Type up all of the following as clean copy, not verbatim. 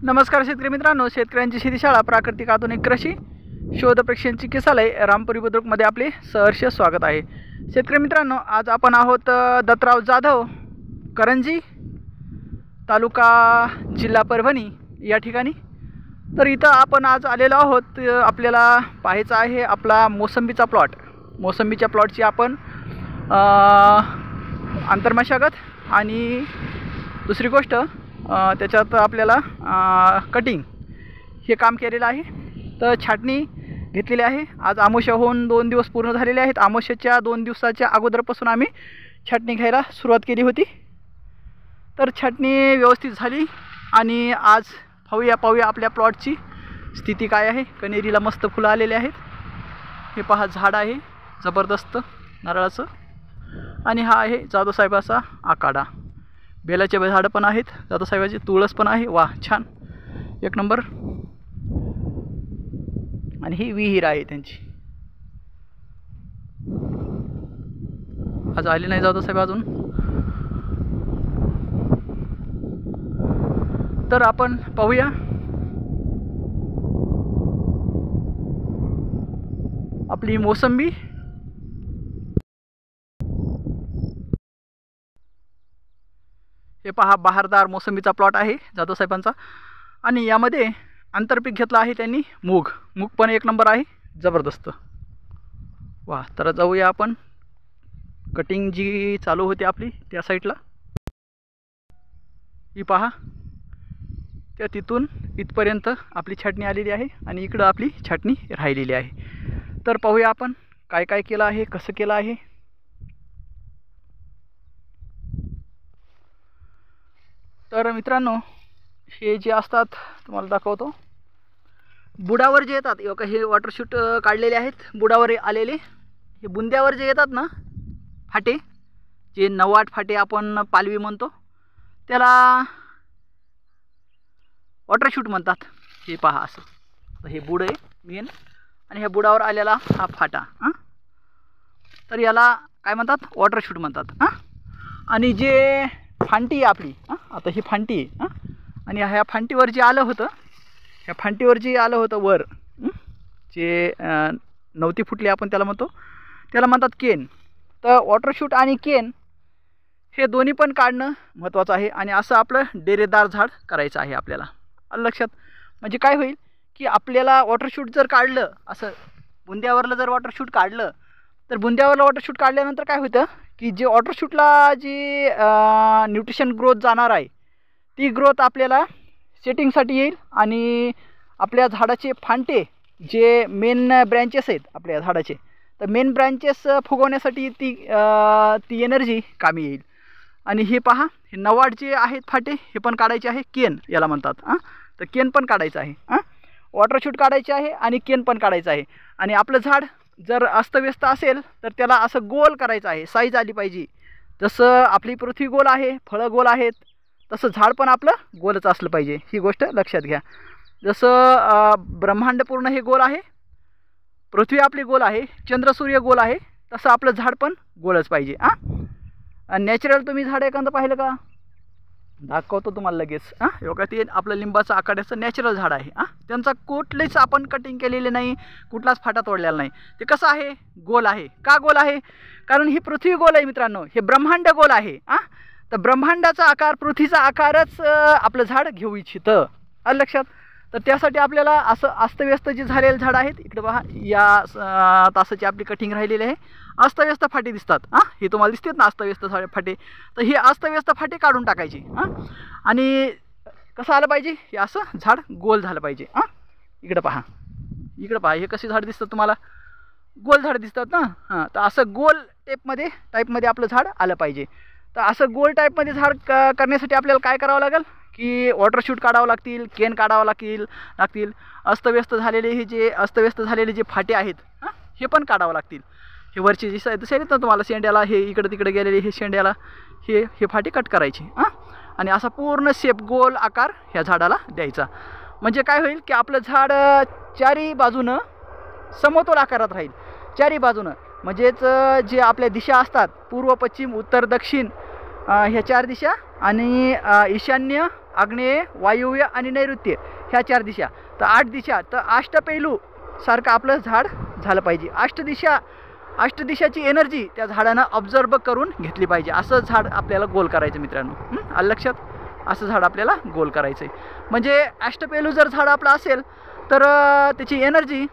नमस्कार शेतकरी मित्रांनो, शेतकऱ्यांची शेतीशाळा प्राकृतिक आधुनिक कृषी शोध प्रशिक्षण चिकित्सालय रामपुरी बुद्रुकमध्ये आपले सहर्ष स्वागत आहे। शेतकरी मित्रांनो, आज आपण आहोत दत्तराव जाधव, करंजी, तालुका जिल्हा परभणी या ठिकाणी। तर इथं आपण आज आलेलो आहोत, आपल्याला पाहायचा आहे आपला मोसंबीचा प्लॉट। मोसंबीच्या प्लॉटची आपण आंतरमशागत आणि दुसरी गोष्ट त्याच्यात आपल्याला कटिंग हे काम केलेलं आहे। तर छाटणी घेतलेली आहे। आज आमोशा होऊन 2 दिवस पूर्ण झालेले आहेत। आमोशाच्या 2 दिवसाच्या अगोदरपासून आम्ही छाटणी घ्यायला सुरुवात केली होती। तर छाटणी व्यवस्थित झाली आणि आज पाहूया आपल्या प्लॉटची स्थिती काय आहे। कनेरीला मस्त फुलं आलेले आहेत। हे पहा, झाड आहे जबरदस्त नारळाचं, आणि हा आहे जाधवसाहेबाचा आकाडा। बेलाचे झाडं पण आहेत, जाधवसाहेबाची तुळस पण आहे। वाह, छान, एक नंबर। आणि ही विहीर आहे त्यांची। आज आले नाही जाधवसाहेब अजून। तर आपण पाहूया आपली मोसंबी। हे पहा, बहारदार मोसंबीचा प्लॉट आहे जाधवसाहेबांचा, आणि यामध्ये आंतरपीक घेतलं आहे त्यांनी मूग पण एक नंबर आहे, जबरदस्त। वा, तर जाऊया आपण कटिंग जी चालू होती आपली त्या साईडला। ही पहा, त्या तिथून इथपर्यंत आपली छाटणी आलेली आहे आणि इकडं आपली छाटणी राहिलेली आहे। तर पाहूया आपण काय काय केलं आहे, कसं केलं आहे। तर मित्रांनो, हे जे असतात तुम्हाला दाखवतो, बुडावर जे येतात, हे वॉटरशूट काढलेले आहेत बुडावर आलेले। हे बुंद्यावर जे येतात ना फाटे, जे 9-8 फाटे आपण पालवी म्हणतो, त्याला वॉटरशूट म्हणतात। हे पहा, असं हे बुड आहे मेन, आणि ह्या बुडावर आलेला हा फाटा, तर याला काय म्हणतात, वॉटरशूट म्हणतात। आणि जे फांटी आपली, आता ही फांटी आहे, आणि ह्या फांटीवर जे आलं होतं, ह्या फांटीवर जे आलं होतं वर, जे नवती फुटली आपण त्याला म्हणतो, त्याला म्हणतात केन। तर वॉटरशूट आणि केन हे दोन्ही पण काढणं महत्त्वाचं आहे, आणि असं आपलं डेरेदार झाड करायचं आहे आपल्याला। लक्षात, म्हणजे काय होईल की आपल्याला वॉटरशूट जर काढलं, असं बुंद्यावरलं जर वॉटरशूट काढलं, तर बुंद्यावरलं वॉटरशूट काढल्यानंतर काय होतं की जे वॉटरशूटला जी न्यूट्रिशन ग्रोथ जाणार आहे, ती ग्रोथ आपल्याला सेटिंगसाठी येईल, आणि आपल्या झाडाचे फांटे जे मेन ब्रँचेस आहेत आपल्या झाडाचे, तर मेन ब्रँचेस फुगवण्यासाठी ती एनर्जी कामी येईल। आणि हे पहा, हे 9-8 जे आहेत फाटे, हे पण काढायचे आहे, केन याला म्हणतात। तर केन पण काढायचं आहे, वॉटरशूट काढायचे आहे आणि केन पण काढायचं आहे। आणि आपलं झाड जर अस्तव्यस्त असेल तर त्याला असं गोल करायचं आहे, साईज आली पाहिजे। जसं आपली पृथ्वी गोल आहे, फळं गोल आहेत, तसं झाड पण आपलं गोलच असलं पाहिजे, ही गोष्ट लक्षात घ्या। जसं ब्रह्मांड पूर्ण हे गोल आहे, पृथ्वी आपली गोल आहे, चंद्र सूर्य गोल आहे, तसं आपलं झाड पण गोलच पाहिजे। नॅचरल तुम्ही झाड एखादं पाहिलं का, दाखवतो तुम्हाला लगेच। योगा ते आपलं लिंबाचं आकाड्याचं नॅचरल झाड आहे। त्यांचा कुठलेच आपण कटिंग केलेले नाही, कुठलाच फाटा तोडलेला नाही। ते कसं आहे, गोल आहे। का गोल आहे? कारण ही पृथ्वी गोल आहे मित्रांनो, हे ब्रह्मांड गोल आहे। तर ब्रह्मांडाचा आकार, पृथ्वीचा आकारच आपलं झाड घेऊ इच्छितं, लक्षात। तर त्यासाठी आपल्याला असं अस्तव्यस्त जे झालेले झाड आहेत, इकडे पहा, या तासाची आपली कटिंग राहिलेली आहे, अस्तव्यस्त फाटे दिसतात, हे तुम्हाला दिसतात ना अस्तव्यस्त फाटे, तर हे अस्तव्यस्त फाटे काढून टाकायचे। आणि कसं आलं पाहिजे, हे असं झाड गोल झालं पाहिजे। इकडं पहा, हे कसे झाड दिसतात तुम्हाला, गोल झाड दिसतात ना। तर असं गोल टाईपमध्ये आपलं झाड आलं पाहिजे। तर असं गोल टाईपमध्ये झाड करण्यासाठी आपल्याला काय करावं लागेल की वॉटरशूट काढावं लागतील, केन काढावं लागतील, अस्तव्यस्त झालेले जे फाटे आहेत, हे पण काढावं लागतील। हे वरचे जे दिसेल ना तुम्हाला शेंड्याला, हे इकडे तिकडे गेलेले हे शेंड्याला, हे फाटे कट करायचे, आणि असा पूर्ण शेप गोल आकार ह्या झाडाला द्यायचा। म्हणजे काय होईल की आपलं झाड चारी बाजूनं समतोल आकारात राहील, चारी बाजूनं। म्हणजेच जे आपल्या दिशा असतात, पूर्व, पश्चिम, उत्तर, दक्षिण, ह्या 4 दिशा, आणि ईशान्य आग्नेय, वायव्य आणि नैऋत्य ह्या 4 दिशा. तर 8 दिशा, तर अष्टपैलू सारखं आपलं झाड झालं पाहिजे. अष्टदिशाची एनर्जी त्या झाडानं ऑब्झर्व करून घेतली पाहिजे. असं झाड आपल्याला गोल करायचं मित्रांनो. आलं लक्षात? असं झाड आपल्याला गोल करायचं आहे. म्हणजे अष्टपैलू जर झाड आपलं असेल तर त्याची एनर्जी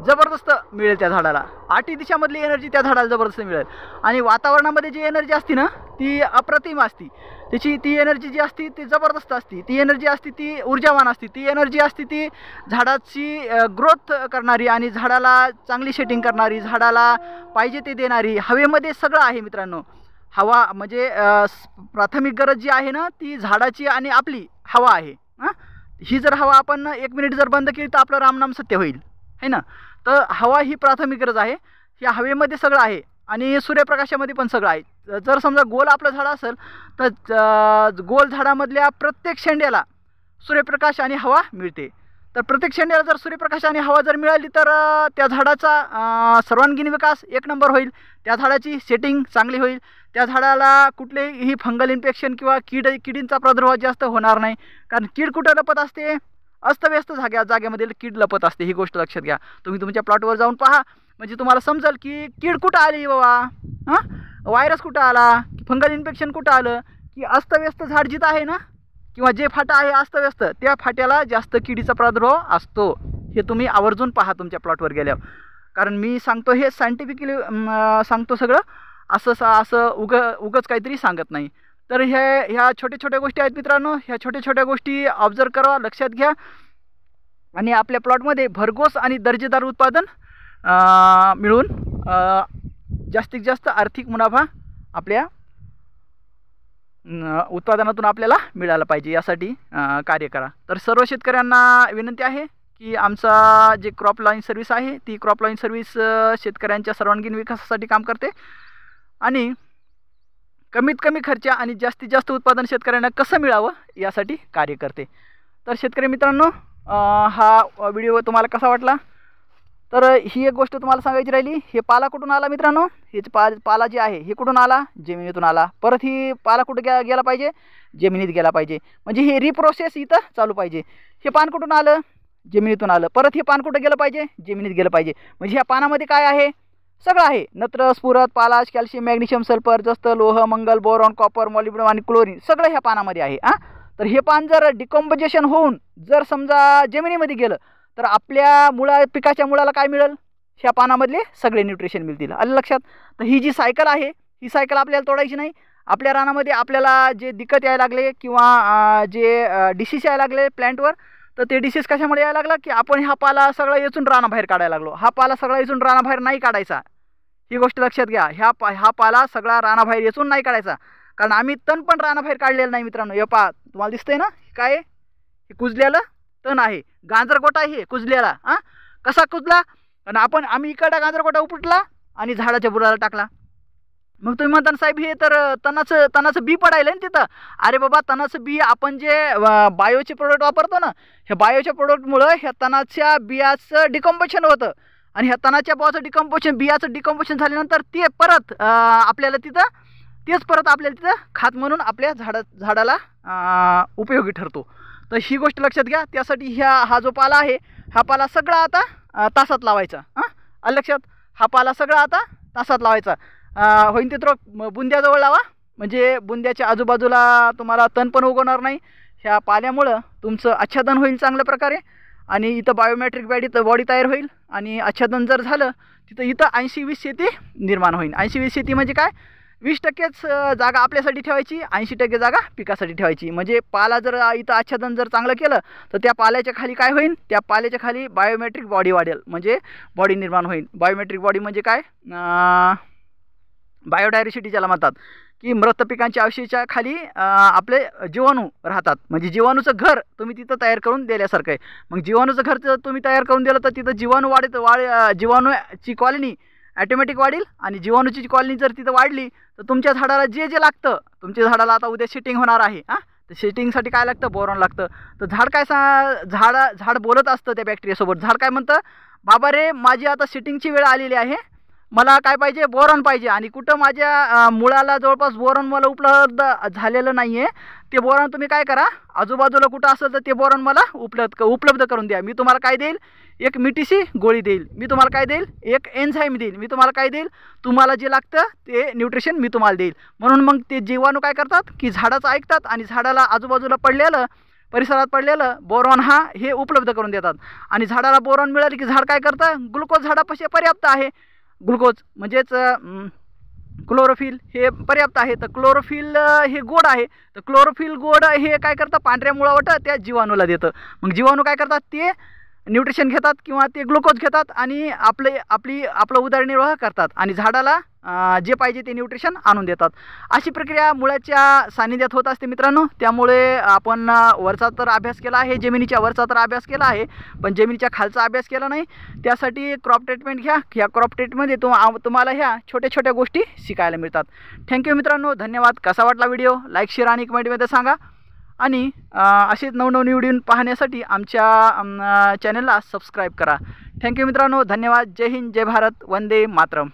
जबरदस्त मिळेल त्या झाडाला. 8 दिशामधली एनर्जी त्या झाडाला जबरदस्त मिळेल. आणि वातावरणामध्ये जी एनर्जी असते ना ती अप्रतिम असते. त्याची ती एनर्जी जी असते ती जबरदस्त असते. ती एनर्जी असते ती ऊर्जावान असते. ती एनर्जी असते ती झाडाची ग्रोथ करणारी आणि झाडाला चांगली शेटिंग करणारी, झाडाला पाहिजे ते देणारी. हवेमध्ये सगळं आहे मित्रांनो. हवा म्हणजे प्राथमिक गरज जी आहे ना ती झाडाची आणि आपली हवा आहे. ही जर हवा आपण 1 मिनिट जर बंद केली तर आपलं रामनाम सत्य होईल, है ना. तर हवा ही प्राथमिक गरज आहे. ह्या हवेमध्ये सगळं आहे आणि सूर्यप्रकाशामध्ये पण सगळं आहे. जर समजा गोल आपलं झाड असेल तर गोल झाडामधल्या प्रत्येक शेंड्याला सूर्यप्रकाश आणि हवा मिळते. तर प्रत्येक शेंड्याला जर सूर्यप्रकाश आणि हवा जर मिळाली तर त्या झाडाचा सर्वांगीण विकास 1 नंबर होईल. त्या झाडाची सेटिंग चांगली होईल. त्या झाडाला कुठलेही फंगल इन्फेक्शन किंवा किडींचा प्रादुर्भाव जास्त होणार नाही. कारण कीड कुठं लपत असते? अस्तव्यस्त जागेमध्ये कीड लपत असते. ही गोष्ट लक्षात घ्या. तुम्ही तुमच्या प्लॉटवर जाऊन पहा म्हणजे तुम्हाला समजेल की कीड कुठं आली बाबा, व्हायरस कुठं आला, फंगल इन्फेक्शन कुठं आलं. की अस्तव्यस्त झाड जिथं आहे ना किंवा जे फाटा आहे अस्तव्यस्त त्या फाट्याला जास्त किडीचा प्रादुर्भाव असतो. हे तुम्ही आवर्जून पहा तुमच्या प्लॉटवर गेल्यावर. कारण मी सांगतो हे सायंटिफिकली सांगतो सगळं. असं उगच काहीतरी सांगत नाही. तर ह्या छोट्या छोट्या गोष्टी आहेत मित्रांनो. ह्या छोट्या छोट्या गोष्टी ऑब्झर्व करा, लक्षात घ्या आणि आपल्या प्लॉटमध्ये भरघोस आणि दर्जेदार उत्पादन मिळून जास्तीत जास्त आर्थिक मुनाफा आपल्या उत्पादनातून आपल्याला मिळाला पाहिजे यासाठी कार्य करा. तर सर्व शेतकऱ्यांना विनंती आहे की आमचा जे क्रॉप लाईन सर्व्हिस आहे ती क्रॉप लाईन सर्व्हिस शेतकऱ्यांच्या सर्वांगीण विकासासाठी काम करते आणि कमीत कमी खर्च आणि जास्तीत जास्त उत्पादन शेतकऱ्यांना कसं मिळावं यासाठी कार्य करते. तर शेतकरी मित्रांनो हा व्हिडिओ तुम्हाला कसा वाटला? तर ही एक गोष्ट तुम्हाला सांगायची राहिली. हे पाला कुठून आला मित्रांनो? हेच पाला जे आहे हे कुठून आला? जमिनीतून आला. परत ही पाला कुठे गेला पाहिजे? जमिनीत गेला पाहिजे. म्हणजे हे रिप्रोसेस इथं चालू पाहिजे. हे पान कुठून आलं? जमिनीतून आलं. परत हे पान कुठं गेलं पाहिजे? जमिनीत गेलं पाहिजे. म्हणजे ह्या पानामध्ये काय आहे? सगळं आहे. नत्र, स्फुरद, पालाश, कॅल्शियम, मॅग्नेशियम, सल्फर, जस्त, लोह, मंगल, बोरॉन, कॉपर, मॉलिब्डेनम आणि क्लोरीन सगळं ह्या पानामध्ये आहे. तर हे पान जर डिकॉम्पोजिशन होऊन जर समजा जमिनीमध्ये गेलं तर आपल्या पिकाच्या मुळाला काय मिळेल? ह्या पानामधले सगळे न्यूट्रिशन मिळतील. आलं लक्षात? तर ही जी सायकल आहे ही सायकल आपल्याला तोडायची नाही. आपल्या रानामध्ये आपल्याला जे दिक्कत यायला लागले किंवा जे डिसीज यायला लागले प्लॅन्टवर तर ते डिसीज कशामुळे यायला लागला की आपण हा पाला सगळा येचून रानाबाहेर काढायला लागलो. हा पाला सगळा येचून रानाबाहेर नाही काढायचा. ही गोष्ट लक्षात घ्या. हा पाला सगळा रानाबाहेर येचून नाही काढायचा. कारण आम्ही तण पण रानाबाहेर काढलेलं नाही मित्रांनो. हे पहा तुम्हाला दिसतंय ना काय? हे कुजलेलं तण आहे. गांजरगोटा आहे कुजलेला. कसा कुजला? कारण आम्ही इकडं गांजरगोटा उपटला आणि झाडाच्या बुडाला टाकला. मग तुम्ही म्हणता साहेब हे तर तणाचं बी पडायला ना तिथं. अरे बाबा तणाचं बी आपण जे बायोचे प्रोडक्ट वापरतो ना ह्या बायोच्या प्रोडक्टमुळं ह्या तणाच्या बियाचं डिकॉम्पोजिशन होतं आणि ह्या तणाच्या बियाचं डिकॉम्पोजिशन झाल्यानंतर ते परत आपल्याला तिथं खात म्हणून आपल्या झाडाला उपयोगी ठरतो. तर ही गोष्ट लक्षात घ्या. त्यासाठी हा जो पाला आहे हा पाला सगळा आता तासात लावायचा. लक्षात? हा पाला सगळा आता तासात लावायचा. होईन तिथं बुंद्याजवळ लावा म्हणजे बुंद्याच्या आजूबाजूला तुम्हाला तण पण उगवणार नाही. ह्या पाल्यामुळं तुमचं आच्छादन होईल चांगल्या प्रकारे आणि इथं बायोमॅट्रिक बॉडी तयार होईल आणि आच्छादन जर झालं इथं 80-20 शेती निर्माण होईल. 80-20 शेती म्हणजे काय? 20% जागा आपल्यासाठी ठेवायची, 80% जागा पिकासाठी ठेवायची. म्हणजे पाला जर इथं आच्छादन जर चांगलं केलं तर त्या पाल्याच्या खाली काय होईल? त्या पाल्याच्या खाली बायोमेट्रिक बॉडी वाढेल म्हणजे बॉडी निर्माण होईल. बायोमेट्रिक बॉडी म्हणजे काय? बायोडायव्हर्सिटी ज्याला म्हणतात की मृत पिकांच्या अवशेषाच्या खाली आपले जीवाणू राहतात. म्हणजे जीवाणूचं घर तुम्ही तिथं तयार करून दिल्यासारखं आहे. मग जीवाणूचं घर जर तुम्ही तयार करून दिलं तर तिथं जीवाणूची कॉलनी ॲटोमॅटिक वाढेल आणि जीवाणूची कॉलनी जर तिथं वाढली तर तुमच्या झाडाला जे लागतं, तुमच्या झाडाला आता उद्या सेटिंग होणार आहे तर सेटिंगसाठी काय लागतं? बोरॉन लागतं. तर झाड बोलत असतं त्या बॅक्टेरियासोबत. झाड काय म्हणतं? बाबा रे माझी आता सेटिंगची वेळ आलेली आहे मला काय पाहिजे, बोरॉन पाहिजे. आणि कुठं माझ्या मुळाला जवळपास बोरॉन मला उपलब्ध झालेलं नाही आहे. ते बोरॉन तुम्ही काय करा, आजूबाजूला कुठं असेल तर ते बोरॉन मला उपलब्ध करून द्या. मी तुम्हाला काय देईल, एक मिठीशी गोळी देईल. मी तुम्हाला काय देईल, एक एन्झाईम देईल. मी तुम्हाला काय देईल, तुम्हाला जे लागतं ते न्यूट्रिशन मी तुम्हाला देईल. म्हणून मग ते जीवाणू काय करतात की झाडाचं ऐकतात आणि झाडाला आजूबाजूला पडलेलं, परिसरात पडलेलं बोरॉन हे उपलब्ध करून देतात. आणि झाडाला बोरॉन मिळाले की झाड काय करतं, ग्लुकोज झाडापाशी पर्याप्त आहे. ग्लुकोज म्हणजेच क्लोरोफिल हे पर्याप्त आहे. तर क्लोरोफिल हे गोड आहे. तर क्लोरोफिल गोड हे काय करतं, पांढऱ्या मुळावट त्या जीवाणूला देतं. मग जीवाणू काय करतात, ते न्यूट्रिशन घेतात किंवा ते ग्लुकोज घेतात आणि आपलं उदरनिर्वाह करतात आणि झाडाला जे पाहिजे ते न्यूट्रिशन आणून देतात. अशी प्रक्रिया मुळाच्या सानिध्यात होत असते मित्रांनो. त्यामुळे आपण वरचा तर अभ्यास केला आहे, जमिनीच्या वरचा तर अभ्यास केला आहे, पण जमिनीच्या खालचा अभ्यास केला नाही. त्यासाठी क्रॉप ट्रीटमेंट घ्या. ह्या क्रॉप ट्रीटमेंटमध्ये तुम्हाला ह्या छोट्या छोट्या गोष्टी शिकायला मिळतात. थँक्यू मित्रांनो, धन्यवाद. कसा वाटला व्हिडिओ, लाईक शेअर आणि कमेंटमध्ये सांगा. आणि असेच नवनवीन व्हिडिओ पाहण्यासाठी आमच्या चॅनलला सबस्क्राईब करा. थँक्यू मित्रांनो, धन्यवाद. जय हिंद, जय भारत, वंदे मातरम.